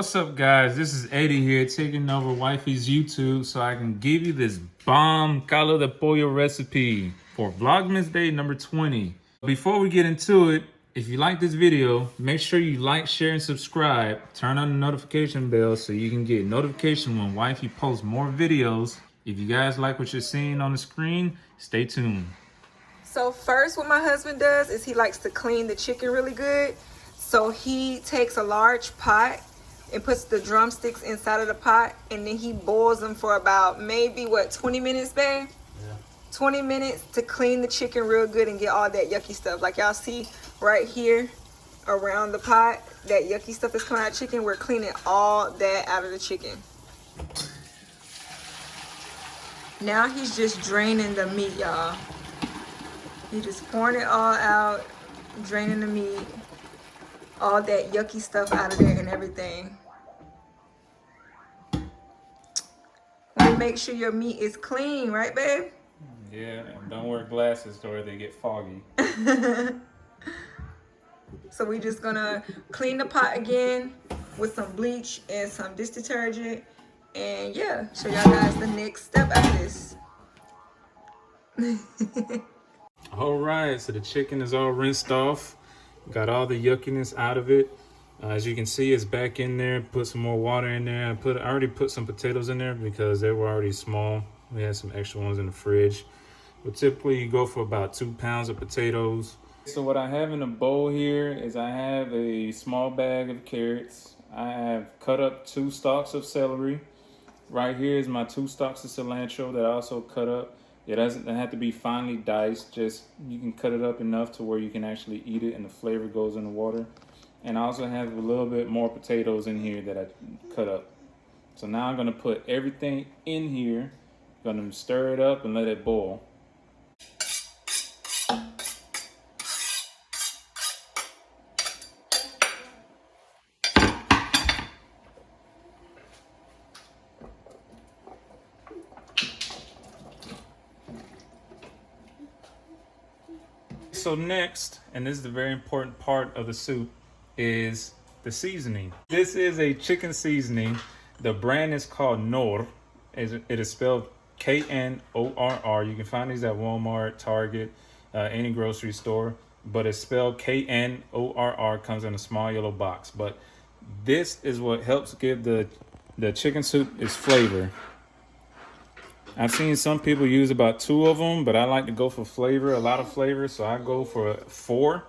What's up, guys? This is Eddie here, taking over Wifey's YouTube so I can give you this bomb caldo de pollo recipe for Vlogmas Day number 20. Before we get into it, if you like this video, make sure you like, share, and subscribe. Turn on the notification bell so you can get notification when Wifey posts more videos. If you guys like what you're seeing on the screen, stay tuned. So first, what my husband does is he likes to clean the chicken really good. So he takes a large pot and puts the drumsticks inside of the pot, and then he boils them for about maybe, what, 20 minutes, babe? Yeah. 20 minutes to clean the chicken real good and get all that yucky stuff. Like y'all see right here around the pot, that yucky stuff that's coming out of the chicken, we're cleaning all that out of the chicken. Now he's just draining the meat, y'all. He just pouring it all out, draining the meat, all that yucky stuff out of there and everything. Want to make sure your meat is clean, right, babe? Yeah, and don't wear glasses or they get foggy. So we just gonna clean the pot again with some bleach and some dish detergent, and yeah, show y'all guys the next step after this. All right, so the chicken is all rinsed off. Got all the yuckiness out of it. As you can see, it's back in there. Put some more water in there. I already put some potatoes in there because they were already small. We had some extra ones in the fridge. But typically you go for about 2 pounds of potatoes. So what I have in a bowl here is I have a small bag of carrots. I have cut up 2 stalks of celery. Right here is my 2 stalks of cilantro that I also cut up. It doesn't have to be finely diced, just you can cut it up enough to where you can actually eat it and the flavor goes in the water. And I also have a little bit more potatoes in here that I cut up. So now I'm gonna put everything in here, gonna stir it up and let it boil. So next, and this is the very important part of the soup, is the seasoning. This is a chicken seasoning. The brand is called Knorr. It is spelled K-N-O-R-R. You can find these at Walmart, Target, any grocery store. But it's spelled K-N-O-R-R. Comes in a small yellow box. But this is what helps give the chicken soup its flavor. I've seen some people use about 2 of them, but I like to go for flavor, a lot of flavor, so I go for 4.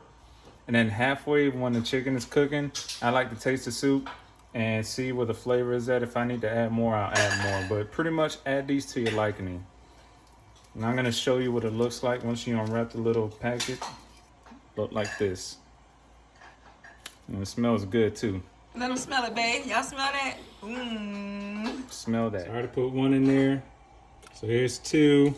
And then halfway when the chicken is cooking, I like to taste the soup and see where the flavor is at. If I need to add more, I'll add more. But pretty much add these to your liking. And I'm going to show you what it looks like once you unwrap the little packet. Look like this. And it smells good too. Let them smell it, babe. Y'all smell that? Mmm. Smell that. I already put 1 in there. So here's 2.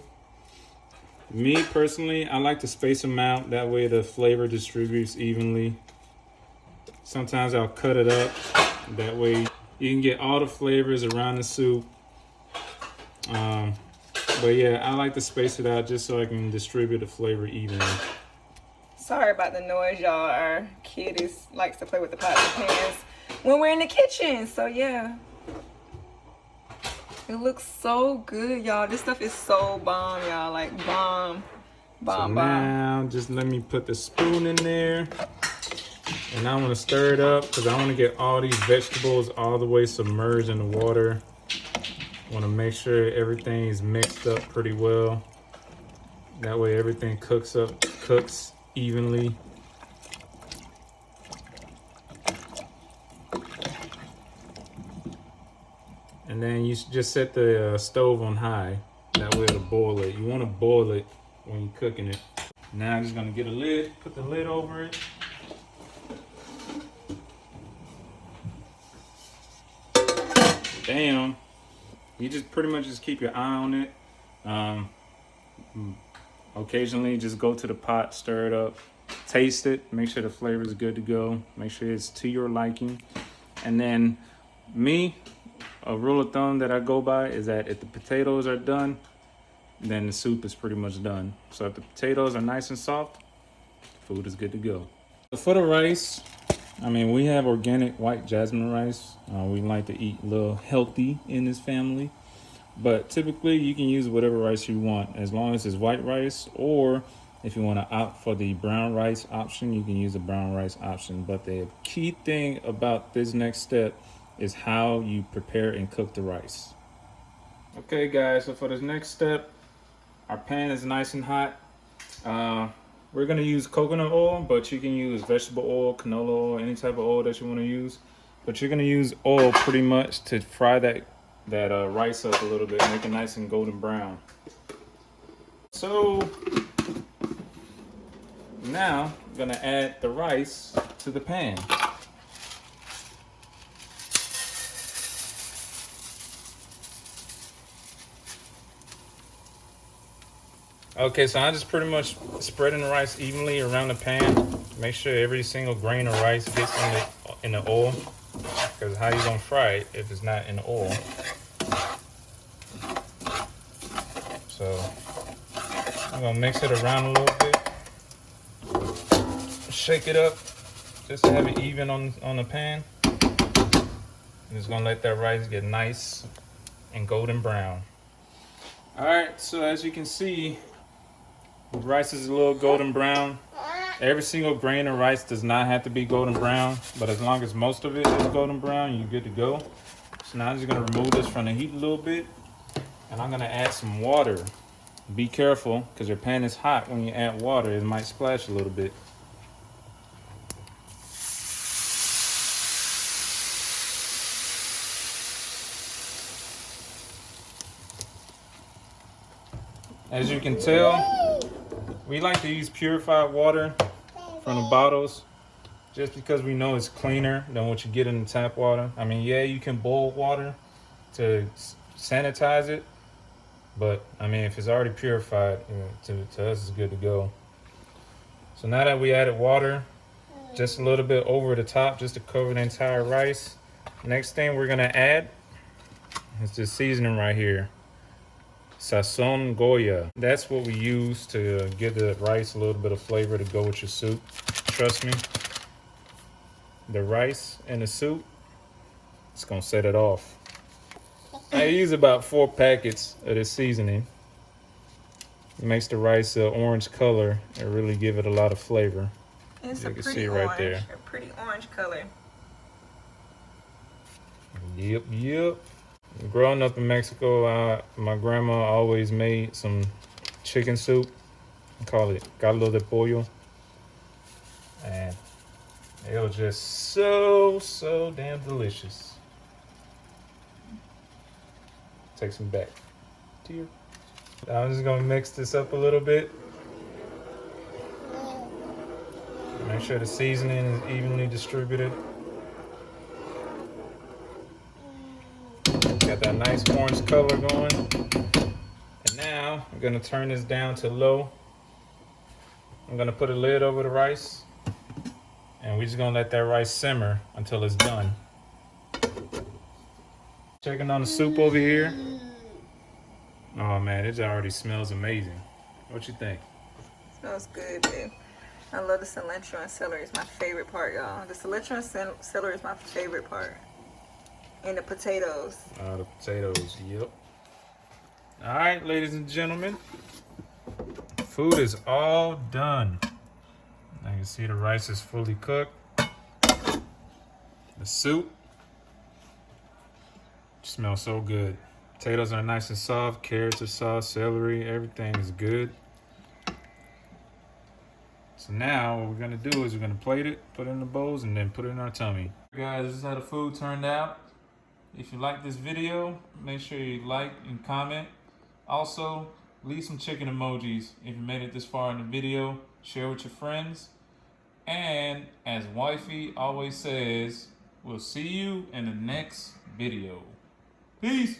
Me personally, I like to space them out. That way the flavor distributes evenly. Sometimes I'll cut it up. That way you can get all the flavors around the soup. But yeah, I like to space it out just so I can distribute the flavor evenly. Sorry about the noise, y'all. Our kid likes to play with the pots and pans when we're in the kitchen. So yeah. It looks so good, y'all. This stuff is so bomb, y'all. Like bomb. Bomb, now, just let me put the spoon in there. And I want to stir it up because I want to get all these vegetables all the way submerged in the water. I want to make sure everything is mixed up pretty well. That way everything cooks evenly. And then you just set the stove on high. That way it'll boil it. You want to boil it when you're cooking it. Now I'm just going to get a lid, put the lid over it. Damn. You just pretty much just keep your eye on it. Occasionally just go to the pot, stir it up, taste it, make sure the flavor is good to go. Make sure it's to your liking. And then a rule of thumb that I go by is that if the potatoes are done, then the soup is pretty much done. So if the potatoes are nice and soft, food is good to go. For the rice, I mean, we have organic white jasmine rice. We like to eat a little healthy in this family. But typically, you can use whatever rice you want, as long as it's white rice, or if you want to opt for the brown rice option, you can use the brown rice option. But the key thing about this next step is how you prepare and cook the rice. Okay, guys, so for this next step, our pan is nice and hot. We're gonna use coconut oil, but you can use vegetable oil, canola oil, any type of oil that you want to use. But you're gonna use oil pretty much to fry that rice up a little bit, make it nice and golden brown. So now I'm gonna add the rice to the pan. Okay, so I'm just pretty much spreading the rice evenly around the pan. Make sure every single grain of rice gets in the oil, because how you gonna fry it if it's not in the oil? So I'm gonna mix it around a little bit, shake it up just to have it even on the pan. I'm just gonna let that rice get nice and golden brown. All right, so as you can see, the rice is a little golden brown. Every single grain of rice does not have to be golden brown, but as long as most of it is golden brown, you're good to go. So now I'm just gonna remove this from the heat a little bit, and I'm gonna add some water. Be careful, because your pan is hot. When you add water, it might splash a little bit. As you can tell, we like to use purified water from the bottles just because we know it's cleaner than what you get in the tap water. I mean, yeah, you can boil water to sanitize it, but I mean, if it's already purified, to us it's good to go. So now that we added water, just a little bit over the top just to cover the entire rice. Next thing we're gonna add is this seasoning right here. Sazon Goya. That's what we use to give the rice a little bit of flavor to go with your soup. Trust me, the rice and the soup, it's gonna set it off. I use about 4 packets of this seasoning. It makes the rice an orange color and really give it a lot of flavor. It's you a can pretty see orange, right there. a pretty orange color. Yep. Growing up in Mexico, my grandma always made some chicken soup. I call it caldo de pollo. And it was just so damn delicious. Take some back. Tear. I'm just gonna mix this up a little bit. Make sure the seasoning is evenly distributed. Got that nice orange color going. And now I'm gonna turn this down to low. I'm gonna put a lid over the rice, and we're just gonna let that rice simmer until it's done. Checking on the soup over here. Oh man, it already smells amazing. What you think? Smells good, babe. I love the cilantro and celery. It's my favorite part, y'all. The cilantro and celery is my favorite part. And the potatoes. The potatoes, yep. All right, ladies and gentlemen. Food is all done. Now you can see the rice is fully cooked. The soup smells so good. Potatoes are nice and soft. Carrots are soft. Celery, everything is good. So now what we're gonna do is we're gonna plate it, put it in the bowls, and then put it in our tummy. Guys, this is how the food turned out. If you like this video, make sure you like and comment. Also, leave some chicken emojis if you made it this far in the video. Share with your friends. And as wifey always says, we'll see you in the next video. Peace.